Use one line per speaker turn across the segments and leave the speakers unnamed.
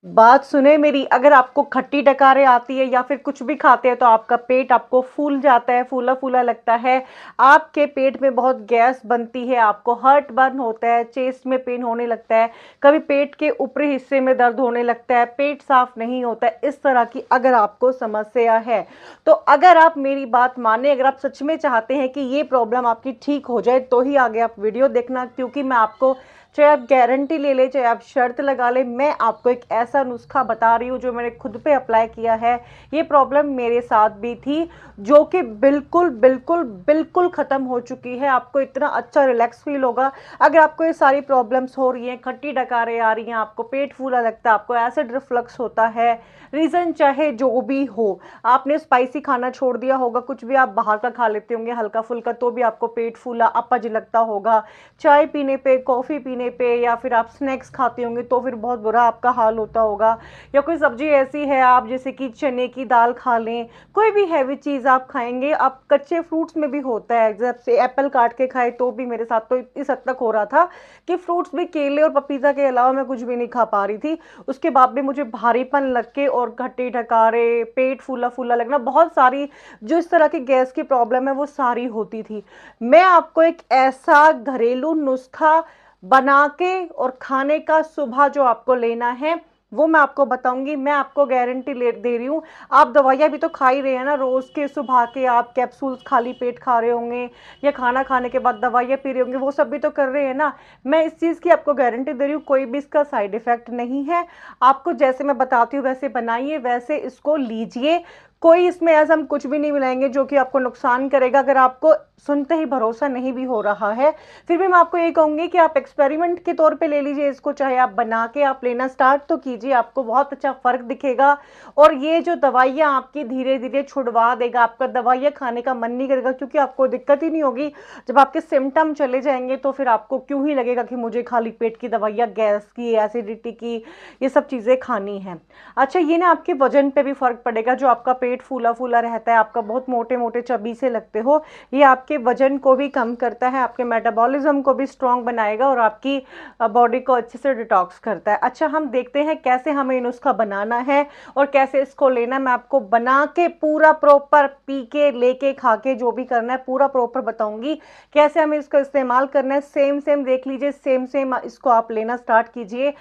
बात सुने मेरी, अगर आपको खट्टी डकारें आती है या फिर कुछ भी खाते हैं तो आपका पेट आपको फूल जाता है, फूला फूला लगता है, आपके पेट में बहुत गैस बनती है, आपको हर्ट बर्न होता है, चेस्ट में पेन होने लगता है, कभी पेट के ऊपरी हिस्से में दर्द होने लगता है, पेट साफ नहीं होता है, इस तरह की अगर आपको समस्या है तो अगर आप मेरी बात माने, अगर आप सच में चाहते हैं कि ये प्रॉब्लम आपकी ठीक हो जाए तो ही आगे आप वीडियो देखना, क्योंकि मैं आपको, चाहे आप गारंटी ले ले चाहे आप शर्त लगा ले, मैं आपको एक ऐसा नुस्खा बता रही हूँ जो मैंने खुद पे अप्लाई किया है। ये प्रॉब्लम मेरे साथ भी थी, जो कि बिल्कुल बिल्कुल बिल्कुल ख़त्म हो चुकी है। आपको इतना अच्छा रिलैक्स फील होगा। अगर आपको ये सारी प्रॉब्लम्स हो रही हैं, खट्टी डकारें आ रही हैं, आपको पेट फूला लगता है, आपको एसिड रिफ्लक्स होता है, रीज़न चाहे जो भी हो, आपने स्पाइसी खाना छोड़ दिया होगा, कुछ भी आप बाहर का खा लेते होंगे हल्का फुल्का, तो भी आपको पेट फूला अपच लगता होगा, चाय पीने पे, कॉफ़ी पीने पे, या फिर आप स्नैक्स खाते होंगे तो फिर बहुत बुरा आपका हाल होता होगा, या कोई सब्जी ऐसी है आप जैसे कि चने की दाल खा लें, कोई भी हैवी चीज़ आप खाएंगे, आप कच्चे फ्रूट्स में भी होता है, जब से एप्पल काट के खाए तो भी, मेरे साथ तो इस हद तक हो रहा था कि फ्रूट्स भी, केले और पपीता के अलावा मैं कुछ भी नहीं खा पा रही थी, उसके बाद भी मुझे भारीपन लग के और घट्टी ढकारे, पेट फूला फूला लगना, बहुत सारी जो इस तरह की गैस की प्रॉब्लम है वो सारी होती थी। मैं आपको एक ऐसा घरेलू नुस्खा बना के और खाने का सुबह जो आपको लेना है वो मैं आपको बताऊंगी। मैं आपको गारंटी ले दे रही हूँ। आप दवाइयाँ भी तो खा ही रहे हैं ना, रोज के सुबह के आप कैप्सूल्स खाली पेट खा रहे होंगे, या खाना खाने के बाद दवाइयाँ पी रहे होंगे, वो सब भी तो कर रहे हैं ना। मैं इस चीज़ की आपको गारंटी दे रही हूँ, कोई भी इसका साइड इफेक्ट नहीं है। आपको जैसे मैं बताती हूँ वैसे बनाइए, वैसे इसको लीजिए। कोई इसमें ऐसा हम कुछ भी नहीं मिलाएंगे जो कि आपको नुकसान करेगा। अगर आपको सुनते ही भरोसा नहीं भी हो रहा है, फिर भी मैं आपको ये कहूंगी कि आप एक्सपेरिमेंट के तौर पे ले लीजिए इसको, चाहे आप बना के आप लेना स्टार्ट तो कीजिए, आपको बहुत अच्छा फर्क दिखेगा। और ये जो दवाइयाँ आपकी धीरे धीरे छुड़वा देगा, आपका दवाइयाँ खाने का मन नहीं करेगा, क्योंकि आपको दिक्कत ही नहीं होगी। जब आपके सिम्टम चले जाएंगे तो फिर आपको क्यों ही लगेगा कि मुझे खाली पेट की दवाइयाँ, गैस की, एसिडिटी की, ये सब चीज़ें खानी है। अच्छा, ये ना आपके वजन पे भी फर्क पड़ेगा। जो आपका पेट फूला फूला रहता है, आपका बहुत मोटे मोटे चबी से लगते हो, ये आपके वजन को भी कम करता है, आपके मेटाबॉलिज्म को भी स्ट्रांग बनाएगा और आपकी बॉडी को अच्छे से डिटॉक्स करता है। अच्छा, हम देखते हैं कैसे हमें इन उसका बनाना है और कैसे इसको लेना है। मैं आपको बना के पूरा प्रॉपर पी के, लेके, खा के, जो भी करना है पूरा प्रॉपर बताऊंगी कैसे हमें इसका इस्तेमाल करना है। सेम सेम देख लीजिए, सेम सेम इसको आप लेना स्टार्ट कीजिए।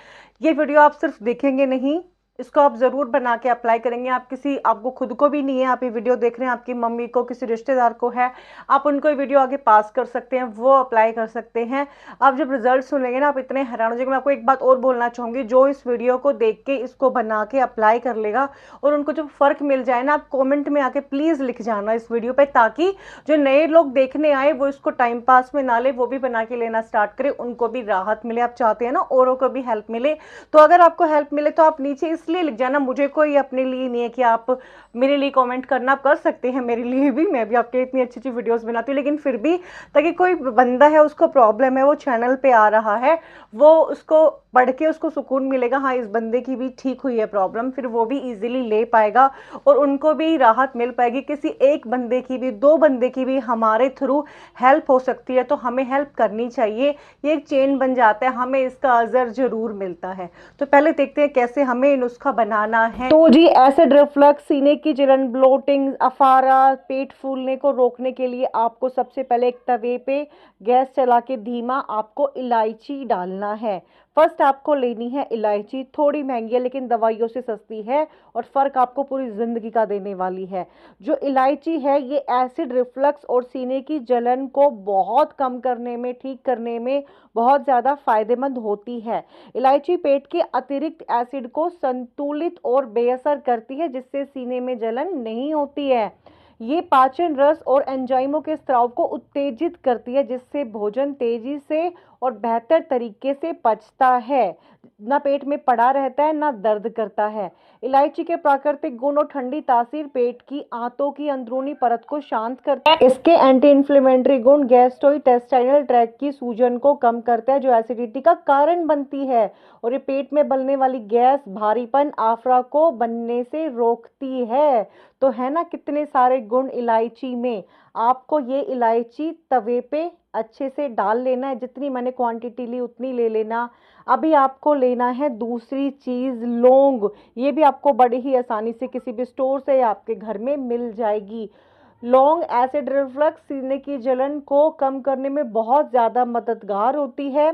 ये वीडियो आप सिर्फ देखेंगे नहीं, इसको आप जरूर बना के अप्लाई करेंगे। आप किसी, आपको खुद को भी नहीं है, आप ये वीडियो देख रहे हैं, आपकी मम्मी को, किसी रिश्तेदार को है, आप उनको ये वीडियो आगे पास कर सकते हैं, वो अप्लाई कर सकते हैं। आप जब रिजल्ट सुनेंगे ना, आप इतने हैरान हो जाएंगे। मैं आपको एक बात और बोलना चाहूंगी, जो इस वीडियो को देख के इसको बना के अप्लाई कर लेगा और उनको जब फर्क मिल जाए ना, आप कॉमेंट में आके प्लीज लिख जाना इस वीडियो पे, ताकि जो नए लोग देखने आए वो इसको टाइम पास में ना ले, वो भी बना के लेना स्टार्ट करें, उनको भी राहत मिले। आप चाहते हैं ना औरों को भी हेल्प मिले, तो अगर आपको हेल्प मिले तो आप नीचे इसलिए लिख जाना, मुझे कोई अपने लिए नहीं है कि आप मेरे लिए कमेंट करना, आप कर सकते हैं मेरे लिए भी, मैं भी आपके इतनी अच्छी अच्छी वीडियोस बनाती हूँ, लेकिन फिर भी ताकि कोई बंदा है उसको प्रॉब्लम है, वो चैनल पे आ रहा है, वो उसको पढ़ के उसको सुकून मिलेगा, हाँ इस बंदे की भी ठीक हुई है प्रॉब्लम, फिर वो भी इजीली ले पाएगा और उनको भी राहत मिल पाएगी। किसी एक बंदे की भी, दो बंदे की भी हमारे थ्रू हेल्प हो सकती है, तो हमें हेल्प करनी चाहिए। ये एक चेन बन जाता है, हमें इसका अजर जरूर मिलता है। तो पहले देखते हैं कैसे हमें नुस्खा बनाना है। तो जी, एसिड रिफ्लक्स, सीने की जलन, ब्लोटिंग, अफारा, पेट फूलने को रोकने के लिए आपको सबसे पहले एक तवे पे गैस चला के धीमा आपको इलायची डालना है। फर्स्ट आपको लेनी है इलायची, थोड़ी महंगी है लेकिन दवाइयों से सस्ती है और फर्क आपको पूरी जिंदगी का देने वाली है। जो इलायची है ये एसिड रिफ्लक्स और सीने की जलन को बहुत कम करने में, ठीक करने में बहुत ज़्यादा फायदेमंद होती है। इलायची पेट के अतिरिक्त एसिड को संतुलित और बेअसर करती है, जिससे सीने में जलन नहीं होती है। ये पाचन रस और एंजाइमों के स्राव को उत्तेजित करती है, जिससे भोजन तेजी से और बेहतर तरीके से पचता है, ना पेट में पड़ा रहता है, ना दर्द करता है। इलायची के प्राकृतिक गुण और ठंडी तासीर पेट की आंतों की अंदरूनी परत को शांत करता है। इसके एंटी इन्फ्लेमेटरी गुण गैस्ट्रोइंटेस्टाइनल ट्रैक्ट की सूजन को कम करता है, जो एसिडिटी का कारण बनती है, और ये पेट में बनने वाली गैस, भारीपन, आफरा को बनने से रोकती है। तो है ना कितने सारे गुण इलायची में। आपको ये इलायची तवे पे अच्छे से डाल लेना है, जितनी मैंने क्वांटिटी ली उतनी ले लेना। अभी आपको लेना है दूसरी चीज़, लौंग। ये भी आपको बड़ी ही आसानी से किसी भी स्टोर से या आपके घर में मिल जाएगी। लौंग एसिड रिफ्लक्स, सीने की जलन को कम करने में बहुत ज़्यादा मददगार होती है।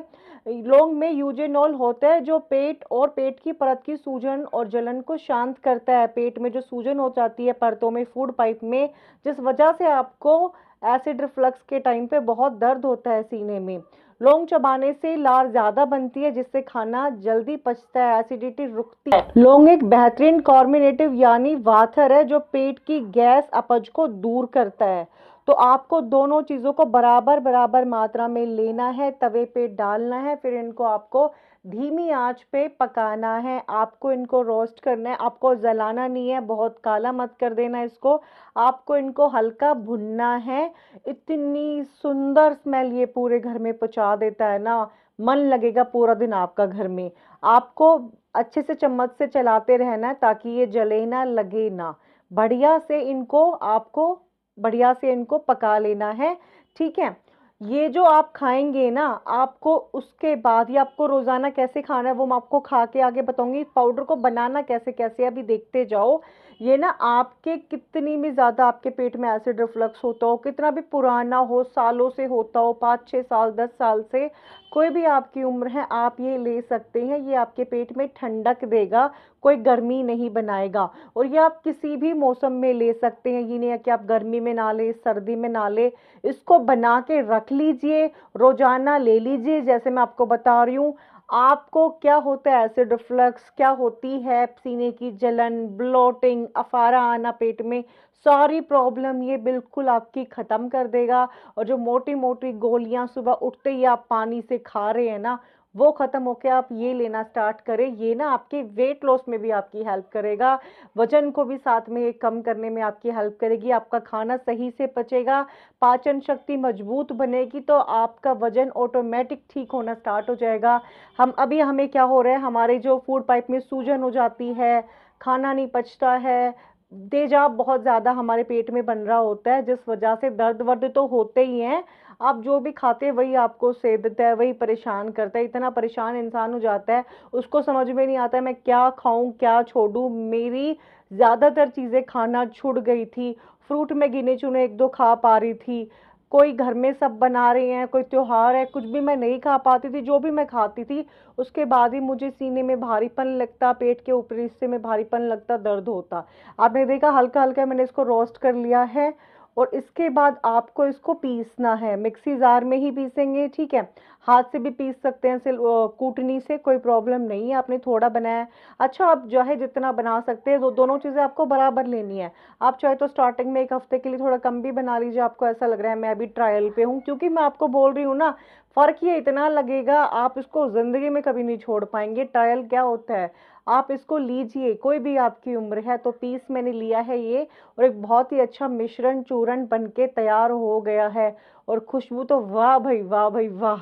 लौंग में यूजेनॉल होता है जो पेट और पेट की परत की सूजन और जलन को शांत करता है। पेट में जो सूजन हो जाती है परतों में, फूड पाइप में, जिस वजह से आपको एसिड रिफ्लक्स के टाइम पे बहुत दर्द होता है सीने में, लौंग चबाने से लार ज्यादा बनती है जिससे खाना जल्दी पचता है, एसिडिटी रुकती है। लौंग एक बेहतरीन कार्बोनेटिव यानी वाथर है जो पेट की गैस अपच को दूर करता है। तो आपको दोनों चीज़ों को बराबर बराबर मात्रा में लेना है, तवे पे डालना है, फिर इनको आपको धीमी आंच पे पकाना है। आपको इनको रोस्ट करना है, आपको जलाना नहीं है, बहुत काला मत कर देना इसको। आपको इनको हल्का भुनना है। इतनी सुंदर स्मेल ये पूरे घर में पहुंचा देता है ना, मन लगेगा पूरा दिन आपका घर में। आपको अच्छे से चम्मच से चलाते रहना है ताकि ये जले ना, लगे ना। बढ़िया से इनको पका लेना है। ठीक है। ये जो आप खाएंगे ना, आपको उसके बाद ये आपको रोजाना कैसे खाना है वो मैं आपको खा के आगे बताऊंगी। पाउडर को बनाना कैसे कैसे अभी देखते जाओ। ये ना आपके कितनी भी ज्यादा आपके पेट में एसिड रिफ्लक्स होता हो, कितना भी पुराना हो, सालों से होता हो, 5 6 साल 10 साल से, कोई भी आपकी उम्र है, आप ये ले सकते हैं। ये आपके पेट में ठंडक देगा, कोई गर्मी नहीं बनाएगा। और ये आप किसी भी मौसम में ले सकते हैं, ये नहीं है कि आप गर्मी में ना ले, सर्दी में ना ले। इसको बना के रख लीजिए, रोजाना ले लीजिए। जैसे मैं आपको बता रही हूँ, आपको क्या होता है एसिड रिफ्लक्स, क्या होती है सीने की जलन, ब्लोटिंग, अफारा आना पेट में, सारी प्रॉब्लम ये बिल्कुल आपकी खत्म कर देगा। और जो मोटी मोटी गोलियां सुबह उठते ही आप पानी से खा रहे हैं ना, वो खत्म होके आप ये लेना स्टार्ट करें। ये ना आपके वेट लॉस में भी आपकी हेल्प करेगा, वजन को भी साथ में ये कम करने में आपकी हेल्प करेगी। आपका खाना सही से पचेगा, पाचन शक्ति मजबूत बनेगी, तो आपका वजन ऑटोमेटिक ठीक होना स्टार्ट हो जाएगा। हमें क्या हो रहा है, हमारे जो फूड पाइप में सूजन हो जाती है, खाना नहीं पचता है, तेजाब बहुत ज्यादा हमारे पेट में बन रहा होता है, जिस वजह से दर्द वर्द तो होते ही हैं। आप जो भी खाते हैं वही आपको सेध देता है, वही परेशान करता है। इतना परेशान इंसान हो जाता है, उसको समझ में नहीं आता है मैं क्या खाऊं क्या छोड़ूं। मेरी ज्यादातर चीजें खाना छूट गई थी। फ्रूट में गिने चुने एक दो खा पा रही थी, कोई घर में सब बना रहे हैं, कोई त्योहार है, कुछ भी मैं नहीं खा पाती थी। जो भी मैं खाती थी उसके बाद ही मुझे सीने में भारीपन लगता, पेट के ऊपरी हिस्से में भारीपन लगता, दर्द होता। आपने देखा हल्का हल्का मैंने इसको रोस्ट कर लिया है। और इसके बाद आपको इसको पीसना है, मिक्सी जार में ही पीसेंगे। ठीक है, हाथ से भी पीस सकते हैं, कूटनी से कोई प्रॉब्लम नहीं है। आपने थोड़ा बनाया है, अच्छा आप जो है जितना बना सकते हैं, दोनों चीजें आपको बराबर लेनी है। आप चाहे तो स्टार्टिंग में एक हफ्ते के लिए थोड़ा कम भी बना लीजिए, आपको ऐसा लग रहा है मैं अभी ट्रायल पे हूँ, क्योंकि मैं आपको बोल रही हूँ ना, फर्क ये इतना लगेगा, आप इसको जिंदगी में कभी नहीं छोड़ पाएंगे। ट्रायल क्या होता है, आप इसको लीजिए, कोई भी आपकी उम्र है। तो पीस मैंने लिया है ये, और एक बहुत ही अच्छा मिश्रण चूर्ण बन के तैयार हो गया है। और खुशबू तो वाह भाई वाह भाई वाह।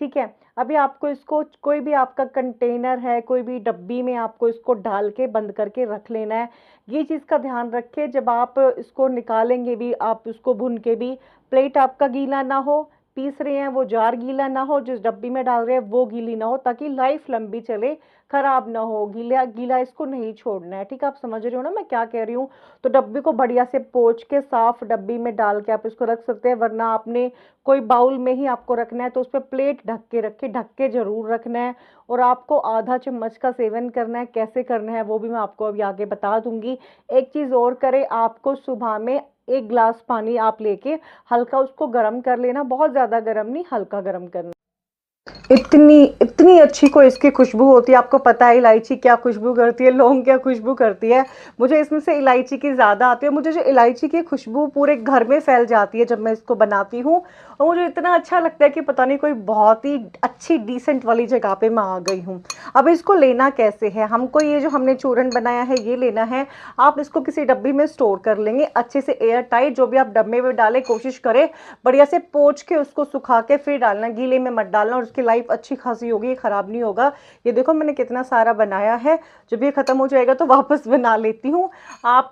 ठीक है, अभी आपको इसको कोई भी आपका कंटेनर है, कोई भी डब्बी में आपको इसको डाल के बंद करके रख लेना है। ये चीज़ का ध्यान रखें, जब आप इसको निकालेंगे भी, आप इसको भून के भी, प्लेट आपका गीला ना हो, पीस रहे हैं वो जार गीला ना हो, जिस डब्बी में डाल रहे हैं वो गीली ना हो, ताकि लाइफ लंबी चले, खराब ना हो। गीला गीला इसको नहीं छोड़ना है। ठीक है, आप समझ रहे हो ना मैं क्या कह रही हूँ। तो डब्बी को बढ़िया से पोंछ के साफ डब्बी में डाल के आप इसको रख सकते हैं, वरना आपने कोई बाउल में ही आपको रखना है तो उस पर प्लेट ढक के रखे, ढक के जरूर रखना है। और आपको आधा चम्मच का सेवन करना है, कैसे करना है वो भी मैं आपको अभी आगे बता दूंगी। एक चीज और करें, आपको सुबह में 1 गिलास पानी आप लेके हल्का उसको गर्म कर लेना, बहुत ज्यादा गर्म नहीं, हल्का गर्म करना। इतनी इतनी अच्छी कोई इसकी खुशबू होती है। आपको पता है इलायची क्या खुशबू करती है, लौंग क्या खुशबू करती है। मुझे इसमें से इलायची की ज़्यादा आती है। मुझे जो इलायची की खुशबू पूरे घर में फैल जाती है जब मैं इसको बनाती हूँ, और मुझे इतना अच्छा लगता है कि पता नहीं कोई बहुत ही अच्छी डिसेंट वाली जगह पे मैं आ गई हूँ। अब इसको लेना कैसे है, हमको ये जो हमने चूरन बनाया है ये लेना है। आप इसको किसी डब्बी में स्टोर कर लेंगे अच्छे से, एयर टाइट। जो भी आप डब्बे में डालें कोशिश करें बढ़िया से पोंछ के उसको सुखा के फिर डालना, गीले में मत डालना, और उसकी लाइफ अच्छी खासी होगी, ये खराब नहीं होगा। ये देखो मैंने कितना सारा बनाया है, जब ये खत्म हो जाएगा तो वापस बना लेती हूँ। आप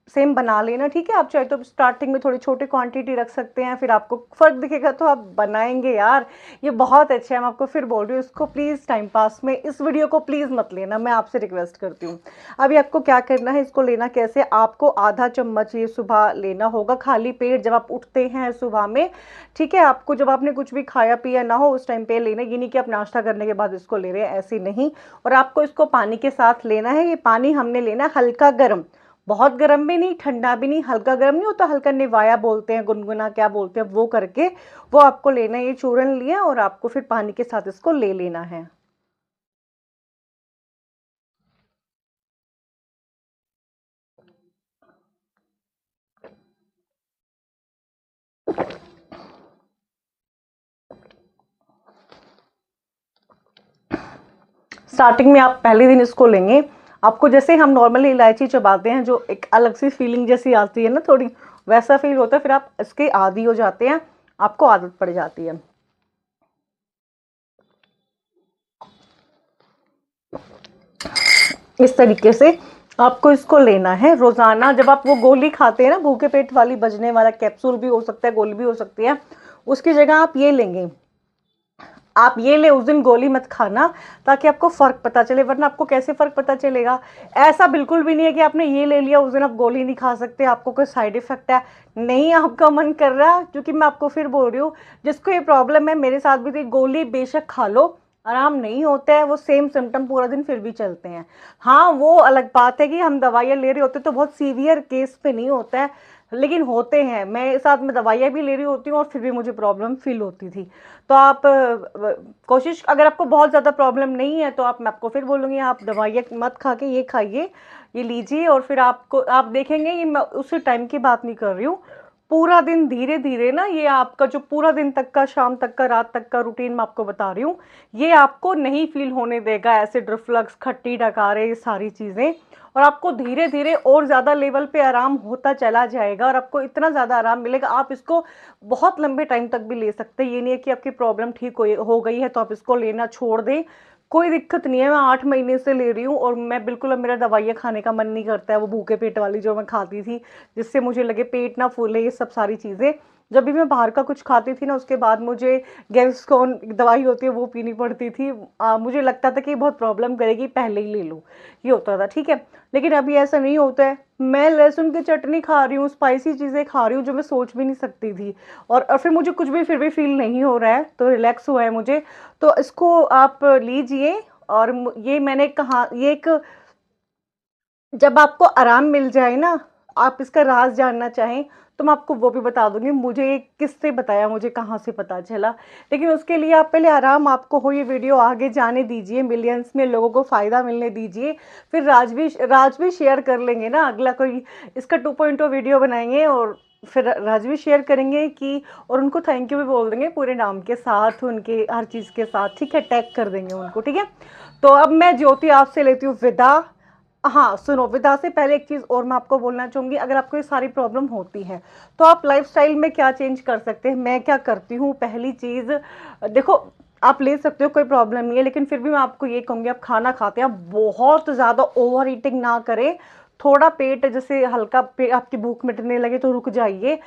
सेम बना लेना, ठीक है। आप चाहे तो स्टार्टिंग में थोड़ी छोटी क्वांटिटी रख सकते हैं, फिर आपको फ़र्क दिखेगा तो आप बनाएंगे यार। ये बहुत अच्छा है, मैं आपको फिर बोल रही हूँ, इसको प्लीज़ टाइम पास में इस वीडियो को प्लीज़ मत लेना, मैं आपसे रिक्वेस्ट करती हूँ। अभी आपको क्या करना है, इसको लेना कैसे, आपको आधा चम्मच ये सुबह लेना होगा खाली पेट जब आप उठते हैं सुबह में, ठीक है। आपको जब आपने कुछ भी खाया पिया ना हो उस टाइम पे लेना, ये नहीं कि आप नाश्ता करने के बाद इसको ले रहे हैं, ऐसे नहीं। और आपको इसको पानी के साथ लेना है। ये पानी हमने लेना हल्का गर्म, बहुत गर्म भी नहीं, ठंडा भी नहीं, हल्का गर्म नहीं होता, हल्का निवाया बोलते हैं, गुनगुना क्या बोलते हैं, वो करके वो आपको लेना है। ये चूरन लिया और आपको फिर पानी के साथ इसको ले लेना है। स्टार्टिंग में आप पहले दिन इसको लेंगे, आपको जैसे हम नॉर्मली इलायची चबाते हैं जो एक अलग सी फीलिंग जैसी आती है ना थोड़ी, वैसा फील होता है, फिर आप इसके आदी हो जाते हैं, आपको आदत पड़ जाती है। इस तरीके से आपको इसको लेना है रोजाना। जब आप वो गोली खाते हैं ना, भूखे पेट वाली बजने वाला कैप्सूल भी हो सकता है, गोली भी हो सकती है, उसकी जगह आप ये लेंगे। आप ये ले, उस दिन गोली मत खाना, ताकि आपको फर्क पता चले, वरना आपको कैसे फर्क पता चलेगा। ऐसा बिल्कुल भी नहीं है कि आपने ये ले लिया उस दिन आप गोली नहीं खा सकते, आपको कोई साइड इफेक्ट है, नहीं आपका मन कर रहा, क्योंकि मैं आपको फिर बोल रही हूँ, जिसको ये प्रॉब्लम है, मेरे साथ भी थी, गोली बेशक खा लो, आराम नहीं होता है, वो सेम सिम्टम पूरा दिन फिर भी चलते हैं। हाँ, वो अलग बात है कि हम दवाइयाँ ले रहे होते तो बहुत सीवियर केस पे नहीं होता है, लेकिन होते हैं। मैं साथ में दवाइयाँ भी ले रही होती हूँ और फिर भी मुझे प्रॉब्लम फील होती थी। तो आप कोशिश, अगर आपको बहुत ज़्यादा प्रॉब्लम नहीं है तो आप, मैं आपको फिर बोलूँगी आप दवाइयाँ मत खा के ये खाइए, ये लीजिए, और फिर आपको, आप देखेंगे, ये मैं उसी टाइम की बात नहीं कर रही हूँ, पूरा दिन धीरे धीरे ना, ये आपका जो पूरा दिन तक का, शाम तक का, रात तक का रूटीन मैं आपको बता रही हूँ, ये आपको नहीं फील होने देगा एसिड रिफ्लक्स, खट्टी डकारे, ये सारी चीज़ें। और आपको धीरे धीरे और ज़्यादा लेवल पे आराम होता चला जाएगा, और आपको इतना ज़्यादा आराम मिलेगा, आप इसको बहुत लंबे टाइम तक भी ले सकते हैं। ये नहीं है कि आपकी प्रॉब्लम ठीक हो गई है तो आप इसको लेना छोड़ दें, कोई दिक्कत नहीं है। मैं 8 महीने से ले रही हूँ और मैं बिल्कुल, अब मेरा दवाइयाँ खाने का मन नहीं करता है, वो भूखे पेट वाली जो मैं खाती थी, जिससे मुझे लगे पेट ना फूले, ये सब सारी चीज़ें। जब भी मैं बाहर का कुछ खाती थी ना, उसके बाद मुझे गैविस्कॉन दवाई होती है वो पीनी पड़ती थी। मुझे लगता था कि बहुत प्रॉब्लम करेगी, पहले ही ले लो, ये होता था, ठीक है। लेकिन अभी ऐसा नहीं होता है, मैं लहसुन की चटनी खा रही हूँ, स्पाइसी चीज़ें खा रही हूँ जो मैं सोच भी नहीं सकती थी, और फिर मुझे कुछ भी फिर भी फील नहीं हो रहा है, तो रिलैक्स हुआ है मुझे। तो इसको आप लीजिए। और ये मैंने कहा, ये एक, जब आपको आराम मिल जाए ना, आप इसका राज जानना चाहें तो मैं आपको वो भी बता दूंगी, मुझे ये किससे बताया, मुझे कहाँ से पता चला। लेकिन उसके लिए आप पहले आराम आपको हो, ये वीडियो आगे जाने दीजिए, मिलियंस में लोगों को फ़ायदा मिलने दीजिए, फिर राज भी शेयर कर लेंगे ना, अगला कोई इसका 2.0 वीडियो बनाएंगे और फिर राज भी शेयर करेंगे कि, और उनको थैंक यू भी बोल देंगे पूरे नाम के साथ, उनके हर चीज़ के साथ, ठीक है, टैग कर देंगे उनको, ठीक है। तो अब मैं ज्योति आपसे लेती हूँ विदा। हाँ सुनो, विदा से पहले एक चीज़ और मैं आपको बोलना चाहूँगी, अगर आपको ये सारी प्रॉब्लम होती है तो आप लाइफस्टाइल में क्या चेंज कर सकते हैं। मैं क्या करती हूँ, पहली चीज़, देखो, आप ले सकते हो, कोई प्रॉब्लम नहीं है, लेकिन फिर भी मैं आपको ये कहूँगी, आप खाना खाते हैं बहुत ज़्यादा ओवर ईटिंग ना करें, थोड़ा पेट जैसे हल्का आपकी भूख मिटने लगे तो रुक जाइए,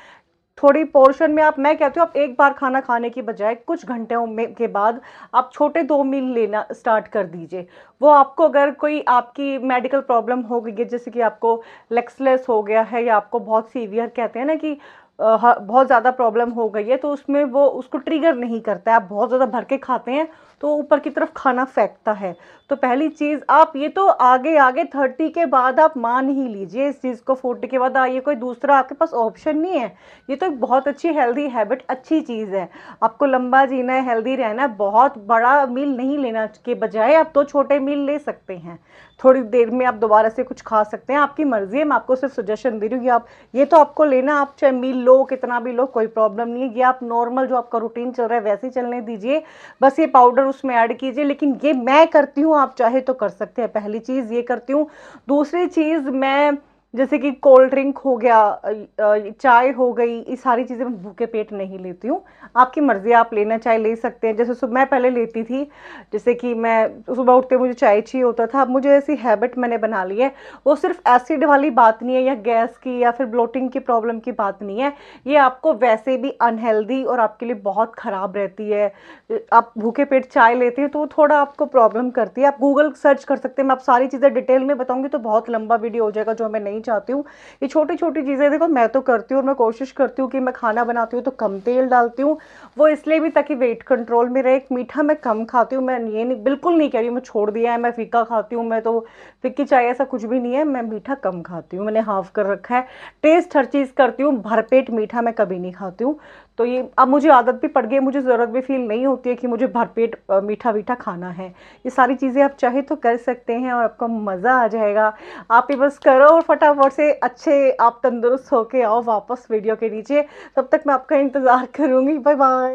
थोड़ी पोर्शन में आप, मैं कहती हूँ आप एक बार खाना खाने की बजाय कुछ घंटों में के बाद आप छोटे 2 मील लेना स्टार्ट कर दीजिए। वो आपको, अगर कोई आपकी मेडिकल प्रॉब्लम हो गई है, जैसे कि आपको लेक्सलेस हो गया है, या आपको बहुत सीवियर कहते हैं ना कि बहुत ज़्यादा प्रॉब्लम हो गई है, तो उसमें वो उसको ट्रिगर नहीं करता है, आप बहुत ज़्यादा भर के खाते हैं तो ऊपर की तरफ खाना फेंकता है। तो पहली चीज़, आप ये तो आगे आगे 30 के बाद आप मान ही लीजिए इस चीज़ को, 40 के बाद ये कोई दूसरा आपके पास ऑप्शन नहीं है। ये तो एक बहुत अच्छी हेल्दी हैबिट, अच्छी चीज़ है, आपको लंबा जीना है, हेल्दी रहना है, बहुत बड़ा मील नहीं लेना के बजाय आप 2 छोटे मील ले सकते हैं, थोड़ी देर में आप दोबारा से कुछ खा सकते हैं, आपकी मर्जी है, मैं आपको सिर्फ सजेशन दे रही हूँ कि आप ये तो आपको लेना, आप चाहे मील लो कितना भी लो कोई प्रॉब्लम नहीं है, ये आप नॉर्मल जो आपका रूटीन चल रहा है वैसे ही चलने दीजिए, बस ये पाउडर उसमें ऐड कीजिए। लेकिन ये मैं करती हूँ, आप चाहे तो कर सकते हैं, पहली चीज़ ये करती हूँ। दूसरी चीज़, मैं जैसे कि कोल्ड ड्रिंक हो गया, चाय हो गई, ये सारी चीज़ें मैं भूखे पेट नहीं लेती हूँ। आपकी मर्ज़ी, आप लेना चाहे ले सकते हैं। जैसे सुबह मैं पहले लेती थी, जैसे कि मैं सुबह उठते मुझे चाय चाहिए होता था, अब मुझे ऐसी हैबिट मैंने बना ली है। वो सिर्फ एसिड वाली बात नहीं है या गैस की या फिर ब्लोटिंग की प्रॉब्लम की बात नहीं है, ये आपको वैसे भी अनहेल्दी और आपके लिए बहुत ख़राब रहती है। आप भूखे पेट चाय लेते हैं तो वो थोड़ा आपको प्रॉब्लम करती है। आप गूगल सर्च कर सकते हैं, मैं आप सारी चीज़ें डिटेल में बताऊंगी तो बहुत लंबा वीडियो हो जाएगा, जो मैं नहीं चाहती हूँ। ये छोटी छोटी चीज़ें देखो मैं तो करती हूँ, और मैं कोशिश करती हूँ कि मैं खाना बनाती हूँ तो कम तेल डालती हूँ। वो इसलिए भी ताकि वेट कंट्रोल में रहे। एक मीठा मैं कम खाती हूँ, मैं ये नहीं, बिल्कुल नहीं कह रही हूँ मैं छोड़ दिया है, मैं फीका खाती हूँ, मैं तो फिक्की चाय, ऐसा कुछ भी नहीं है। मैं मीठा कम खाती हूँ, मैंने हाफ कर रखा है। टेस्ट हर चीज़ करती हूँ, भरपेट मीठा मैं कभी नहीं खाती हूँ। तो ये अब मुझे आदत भी पड़ गई है, मुझे ज़रूरत भी फील नहीं होती है कि मुझे भरपेट मीठा मीठा खाना है। ये सारी चीज़ें आप चाहे तो कर सकते हैं और आपको मज़ा आ जाएगा। आप ये बस करो और फटाफट से अच्छे आप तंदुरुस्त होके आओ वापस वीडियो के नीचे। तब तक मैं आपका इंतज़ार करूँगी। Bye bye.